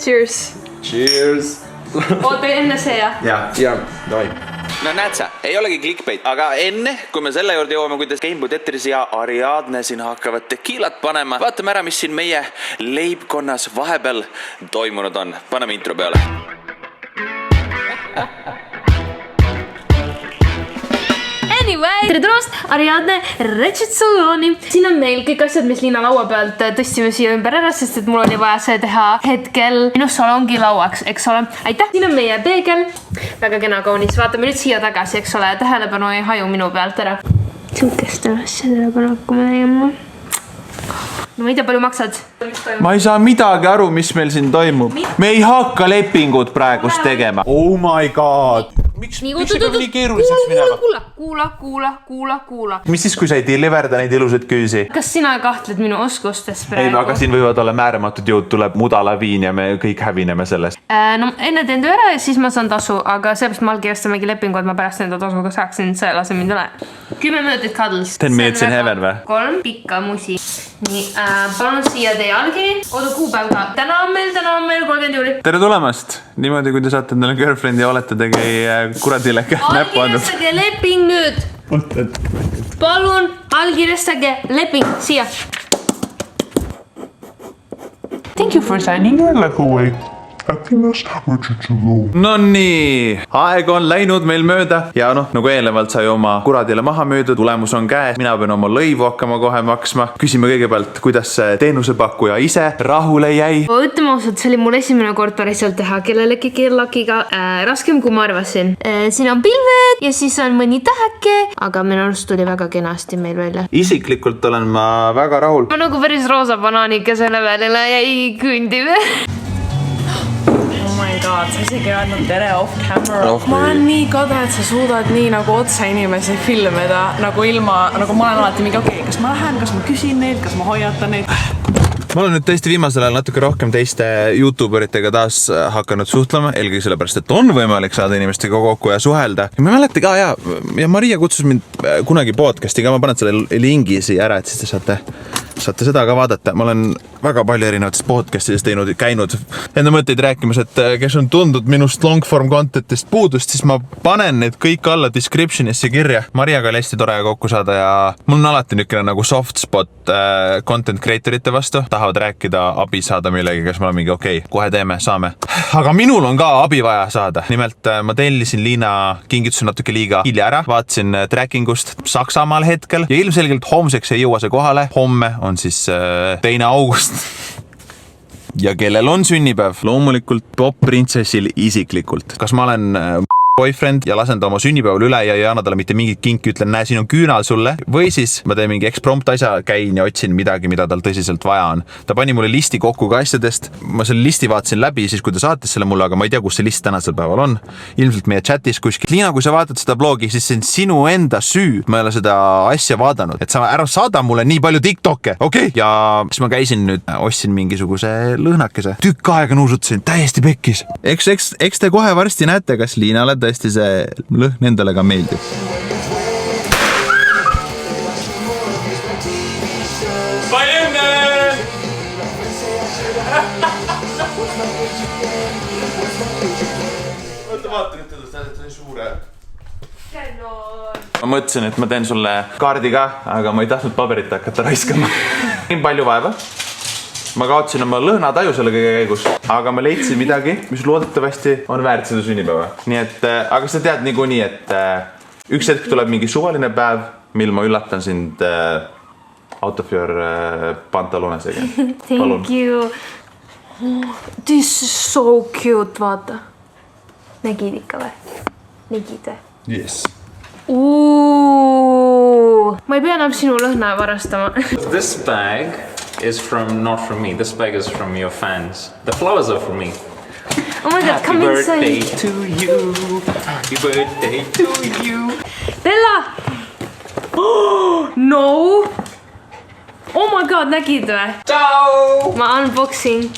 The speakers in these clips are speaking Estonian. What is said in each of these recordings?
Cheers. Cheers. Oota enne see jah? Ja, davai. No näed sa, ei olegi clickbait, aga enne, kui me selle juurde jõuame, kuidas Gameboy Tetris ja Ariadne siin hakkavad tekiilat panema, vaatame ära, mis siin meie leibkonnas vahepeal toimunud on. Paneme intro peale. Anyway, tere tulemast, Ariadne Retšetsooni. Siin on meil kõik asjad, mis Liina laua pealt tõstsime siia ümber ära, sest et mul oli vaja see teha hetkel minu salongi lauaks, eks ole. Aitäh, siin on meie peegel. Väga kena kaunis. Vaatame nüüd siia tagasi, eks ole. Tähelepanu ei haju minu pealt ära. Sihukeste asjadele pean hakkama tegema. No ma ei tea, palju maksad? Ma ei saa midagi aru, mis meil siin toimub. Me ei hakka lepingut praegust tegema. Oh my god. Miks see peab nii keeruliseks minema? Kuula. Mis siis, kui sa ei deliverda neid ilusad küüsi? Kas sina kahtled minu oskustes praegu? Ei, aga siin võivad olla määramatud jõud, tuleb mudalaviin ja me kõik hävineme sellest. No enne teen töö ära ja siis ma saan tasu, aga seepärast ma allkirjastamegi lepingu, et ma pärast enda tasuga saaksin, sa lase mind üle. 10 minutit cuddles. 10 minutes in heaven või? 3 pikka musi. Nii, palun siia teie allkiri. Oota kuupäev ka. Täna on meil 30 juuli. Tere tulemast! Niimoodi, kui te saate endale girlfriend'i ja olete tegi kuradile näppu andnud. Allkirjastage leping nüüd! Palun allkirjastage leping siia! Thank you for signing your life away. Happiness, Retšetsooni. No nii, aeg on läinud meil mööda ja noh, nagu eelnevalt sai oma kuradile maha müüdud, tulemus on käes, mina pean oma lõivu hakkama kohe maksma. Küsime kõigepealt, kuidas teenusepakkuja ise rahule jäi. Ütleme ausalt, see oli mul esimene kord päriselt teha kellelegi kellakiga raskem, kui ma arvasin. Siin on pilved ja siis on mõni täheke, aga minu arust tuli väga kenasti meil välja. Isiklikult olen ma väga rahul. Ma nagu päris roosa banaanika selle välile jäi küündiv. Oh my god, sa isegi ei öelnud tere off camera. Ma olen nii kade, et sa suudad nii nagu otse inimesi filmida nagu ilma, nagu ma olen alati mingi okei, kas ma lähen, kas ma küsin neid, kas ma hoiatan neid. Ma olen nüüd tõesti viimasel ajal natuke rohkem teiste YouTuberitega taas hakanud suhtlema, eelkõige sellepärast, et on võimalik saada inimestega kokku ja suhelda. Ja ma mäletan ka, ja Maria kutsus mind kunagi podcasti ka, ma panen selle lingi siia ära, et siis te saate seda ka vaadata. Ma olen väga palju erinevatest podcastidest käinud enda mõtteid rääkimas, et kes on tundnud minust long-form contentist puudust, siis ma panen need kõik alla descriptionisse kirja. Mariaga oli hästi tore kokku saada ja mul on alati niisugune nagu soft spot content creatorite vastu. Tahavad rääkida, abi saada millegi, kes ma olen mingi okei, kohe teeme, saame. Aga minul on ka abi vaja saada. Nimelt ma tellisin Liina kingituse natuke liiga hilja ära. Vaatasin trackingust Saksamaal hetkel ja ilmselgelt homseks ei jõua see kohale. Homme on siis 2. august. Ja kellel on sünnipäev? Loomulikult Pop Princessil isiklikult. Kas ma olen boyfriend ja lasen ta oma sünnipäeval üle ja ei anna talle mitte mingit kinki, ütlen, näe, siin on küünal sulle. Või siis ma teen mingi eksprompt asja, käin ja otsin midagi, mida tal tõsiselt vaja on. Ta pani mulle listi kokku ka asjadest. Ma selle listi vaatasin läbi siis, kui ta saatis selle mulle, aga ma ei tea, kus see list tänasel päeval on. Ilmselt meie chatis kuskil. Liina, kui sa vaatad seda blogi, siis see on sinu enda süü. Ma ei ole seda asja vaadanud. Et sa ära saada mulle nii palju TikToke. Okei. Ja siis ma käisin nüüd, ostsin mingisuguse lõhnakese. Tükk aega nuusutasin, täiesti pekkis. Eks te kohe varsti näete, kas Liinale tõesti see lõhn endale ka meeldib. Palju õnne! Vaata nüüd teda, ta on suure. Ma mõtlesin, et ma teen sulle kaardi ka, aga ma ei tahtnud paberit hakata raiskama. Nii palju vaeva. Ma kaotsin oma lõhnataju selle kõige käigus, aga ma leidsin midagi, mis loodetavasti on väärt seda sünnipäeva. Nii et, aga sa tead niikuinii, et üks hetk tuleb mingi suvaline päev, mil ma üllatan sind out of your pantalonesega. Thank you. This is so cute, vaata. Nägid ikka või? Nägid või? Yes. Ma ei pea enam sinu lõhna varastama. This bag is not from me. This bag is from your fans. The flowers are from me. Oh my god, come inside. Happy birthday to you. Happy birthday to you. Bella! Oh, no! Oh my god, nägid või? Ciao! Ma unboxing.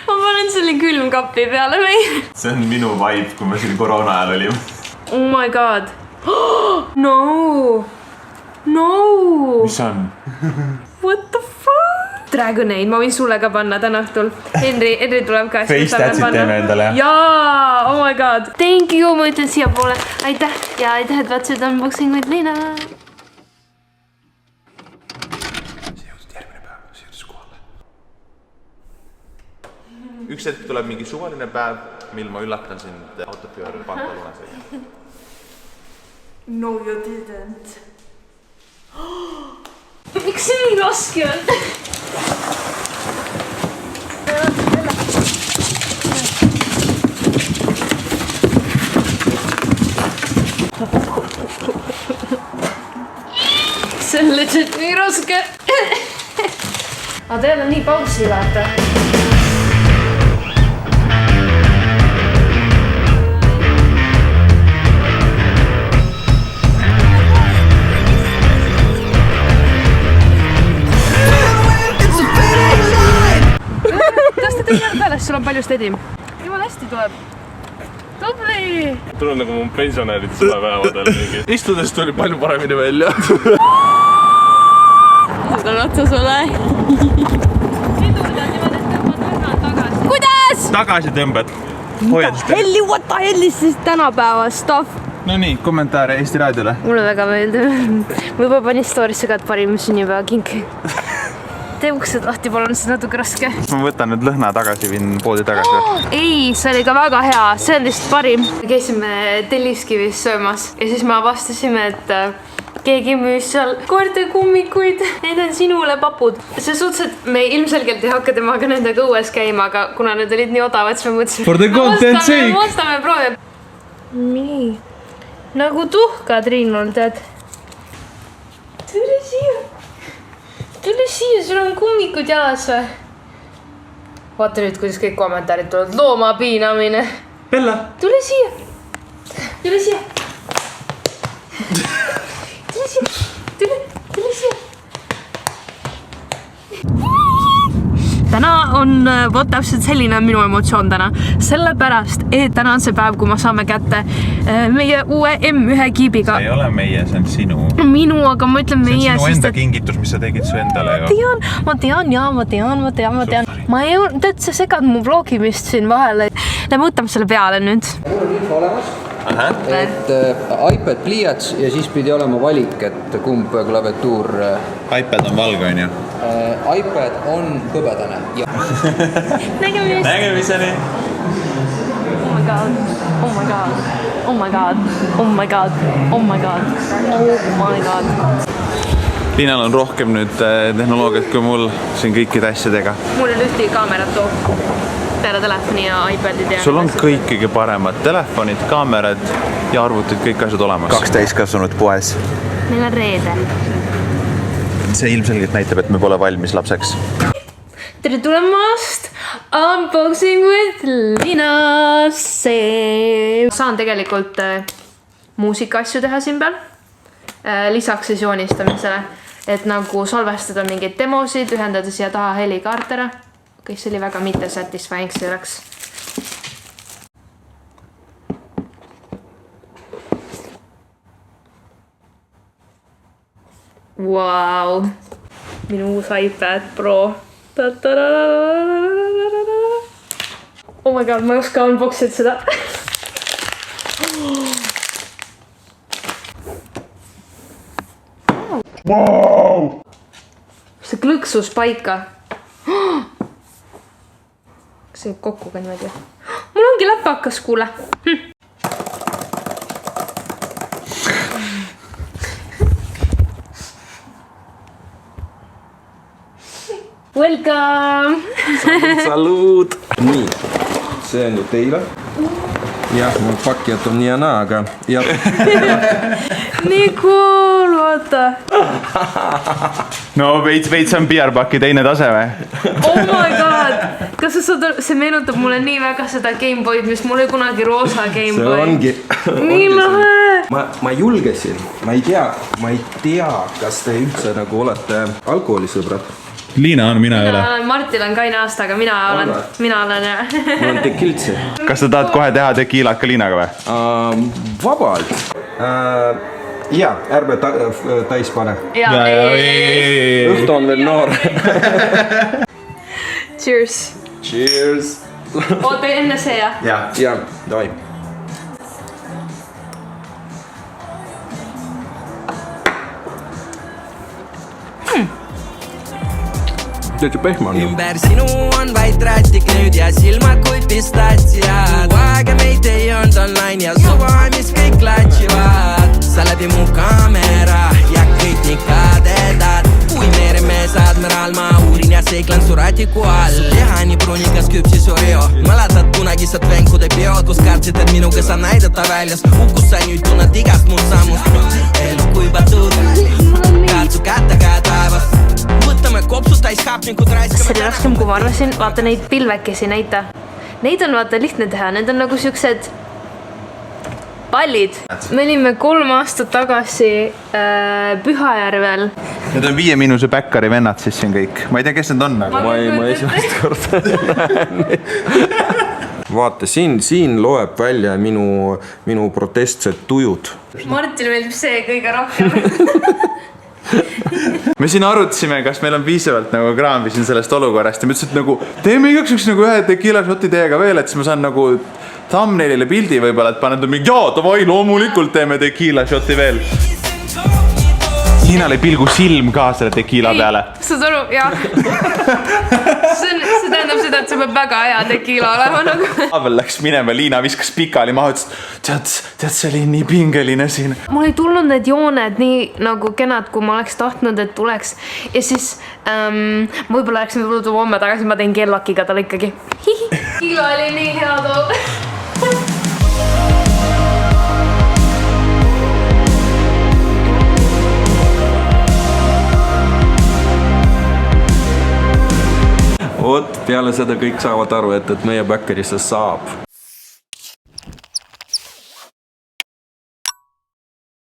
Ma panen selle külmkapi peale või? See on minu vibe, kui me siin koroona ajal olime. Oh my god. No! No! Mis on? What the fuck? praegu neid, ma võin sulle ka panna täna õhtul. Henri tuleb ka. FaceTatsid teeme endale, jah? Jaa, oh my god. Thank you, ma ütlen siia poole. Aitäh ja aitäh, et vaatasid unboxing with Liina. Üks hetk tuleb mingi suvaline päev, mil ma üllatan sind autopööre pantalunesega. No you didn't. Miks see nii raske on? See on legit nii raske. Aga teil on nii pausi vaata. Sul on palju stedim. Jumala hästi tuleb. Tubli! Tulen nagu mu pensionärid suvepäevadel mingi. Istudes tuli palju paremini välja. Võtan otsa sulle. Kuidas? Tagasi tõmbad. Helli, what the hell is siis tänapäeva stuff? No nii, kommentaare Eesti Raadiole. Mulle väga meeldib. Ma juba panin story'sse ka, et parim sünnipäeva kink. Tee uksed lahti, palun, see natuke raske. Ma võtan nüüd lõhna tagasi, viin poodi tagasi. Ei, see oli ka väga hea, see on lihtsalt parim. Käisime Telliskivis söömas ja siis me avastasime, et keegi müüs seal koertekummikuid. Need on sinule papud. See suhtes, et me ilmselgelt ei hakka temaga nendega õues käima, aga kuna need olid nii odavad, siis me mõtlesime. For the content sake! Ostame, proovime. Nii. Nagu tuhka, Triinul, tead. Tule siia. Tule siia, sul on kummikud jalas või? Vaata nüüd, kuidas kõik kommentaarid tulevad. Loomapiinamine. Bella! Tule siia. Tule siia. Tule siia. Tule siia. Täna on vot täpselt selline minu emotsioon täna. Sellepärast, et täna on see päev, kui ma saame kätte meie uue M1 kiibiga. See ei ole meie, see on sinu. Minu, aga ma ütlen meie. See on sinu enda kingitus, mis sa tegid su endale ju. Ma tean. Ma ei olnud, tead, sa segad mu vlogimist siin vahele. Lähme võtame selle peale nüüd. Mul on info olemas, et iPad pliiats ja siis pidi olema valik, et kumb klaviatuur. iPad on valge, on ju? iPad on hõbedane. Nägemist. Nägemiseni! Oh my god. Oh my god. Oh my god. Oh my god. Oh my god. Oh my god. Liinal on rohkem nüüd tehnoloogiat kui mul siin kõikide asjadega. Mul on ühtegi kaamerat toob peale telefoni ja iPadid ja... Sul on kõik kõige paremad telefonid, kaamerad ja arvutid, kõik asjad olemas. 2 täiskasvanud poes. Meil on reede. See ilmselgelt näitab, et me pole valmis lapseks. Tere tulemast! Unboxing with Liinasse! Saan tegelikult muusikaasju teha siin peal. Lisaks siis joonistamisele. Et nagu salvestada mingeid demosid, ühendada siia taha helikaart ära. Kõik see oli väga mitte satisfying selleks. Wow. Minu uus iPad Pro. Oh my god, ma ei oska unboxida seda. Wow! See klõksus paika. Kas see kokku ka niimoodi? Mul ongi läpakas, kuule. Welcome! Salut! Nii, see on ju teile. Jah, mul pakijad on nii ja naa, aga... Nii cool, vaata. No veits on PR-paki teine tase või? Oh my god! Kas sa saad, see meenutab mulle nii väga seda Gameboy'd, mis mul oli kunagi roosa Gameboy. See ongi. Nii lahe! Ma julgesin. Ma ei tea, kas te üldse nagu olete alkoholisõbrad. Liina on, mina ei ole. Martil on kaine aasta, aga mina olen ja. Mul on tekiltsi. Kas sa tahad kohe teha tekiilat ka Liinaga või? Vabalt. ja ärme täis pane. Õhtu on veel noor. Cheers. Cheers. Oota enne see ja? Ja, davai. Täitsa pehme on. Ümber sinu on vaid rätik nüüd ja silmad kui pistatsiad. Aega meid ei olnud online ja suva, mis kõik latsivad. Sa läbi mu kaamera ja kõik nii kadedad. Kui meremeesad meral ma uurin ja seiklan su ratiku all. Liha nii prunikas küpsis Oreo. Mäletad kunagised venkude peod, kus kartsid, et minuga saab näidata väljas. Ukus sa nüüd tunned igast muud sammust. Elu kui batud, katsu kättega taevas. Võtame kopsud täis hapnikud raiskame. See oli raskem kui ma arvasin, vaata neid pilvekesi näita. Neid on vaata lihtne teha, need on nagu siuksed pallid. Me olime 3 aastat tagasi Pühajärvel. Need on 5 miinuse Bäkkari vennad siis siin kõik. Ma ei tea, kes need on. Ma esimest korda. Vaata, siin loeb välja minu protestsed tujud. Martin meeldib see kõige rohkem. Me siin arutasime, kas meil on piisavalt nagu kraami siin sellest olukorrast ja ma ütlesin, et nagu teeme igaks üks nagu ühe tequila shoti teiega veel, et siis ma saan nagu thumbnailile pildi võib-olla, et paned mingi jaa, davai, loomulikult teeme tequila shoti veel. Liinal ei pilgu silm ka selle tequila peale. Saad aru, jah. See tähendab seda, et see peab väga hea tequila olema nagu. Avel läks minema, Liina viskas pikali maha, ütles, tead, see oli nii pingeline siin. Mul ei tulnud need jooned nii nagu kenad, kui ma oleks tahtnud, et tuleks. Ja siis võib-olla läksime homme tagasi, ma teen kellakiga talle ikkagi. Kilo oli nii hea too. Oot, peale seda kõik saavad aru, et meie Bäkkerisse saab.